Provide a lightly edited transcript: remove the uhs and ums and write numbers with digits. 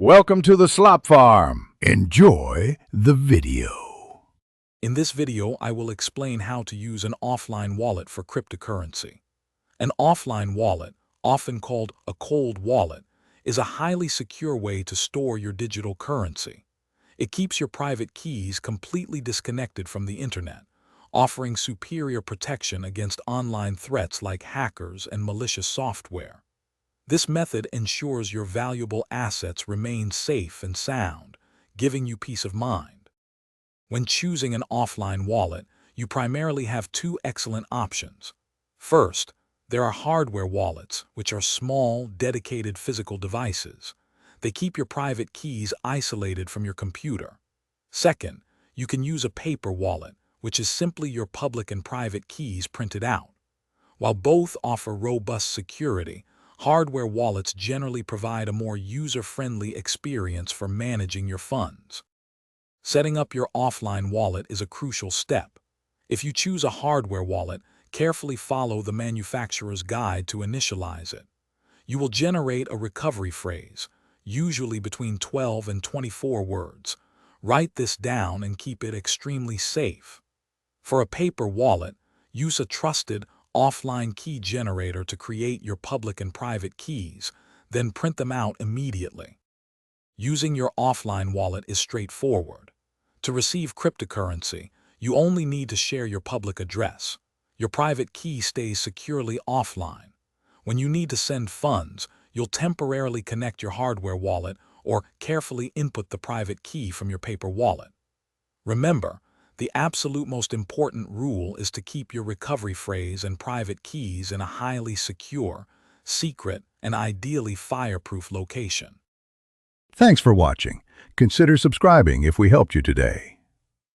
Welcome to the Slop Farm. Enjoy the video. In this video, I will explain how to use an offline wallet for cryptocurrency. An offline wallet, often called a cold wallet, is a highly secure way to store your digital currency. It keeps your private keys completely disconnected from the internet, offering superior protection against online threats like hackers and malicious software. This method ensures your valuable assets remain safe and sound, giving you peace of mind. When choosing an offline wallet, you primarily have two excellent options. First, there are hardware wallets, which are small, dedicated physical devices. They keep your private keys isolated from your computer. Second, you can use a paper wallet, which is simply your public and private keys printed out. While both offer robust security, hardware wallets generally provide a more user-friendly experience for managing your funds. Setting up your offline wallet is a crucial step. If you choose a hardware wallet, carefully follow the manufacturer's guide to initialize it. You will generate a recovery phrase, usually between 12 and 24 words. Write this down and keep it extremely safe. For a paper wallet, use a trusted offline key generator to create your public and private keys, then print them out immediately. Using your offline wallet is straightforward. To receive cryptocurrency, you only need to share your public address. Your private key stays securely offline. When you need to send funds, you'll temporarily connect your hardware wallet or carefully input the private key from your paper wallet. Remember, the absolute most important rule is to keep your recovery phrase and private keys in a highly secure, secret, and ideally fireproof location. Thanks for watching. Consider subscribing if we helped you today.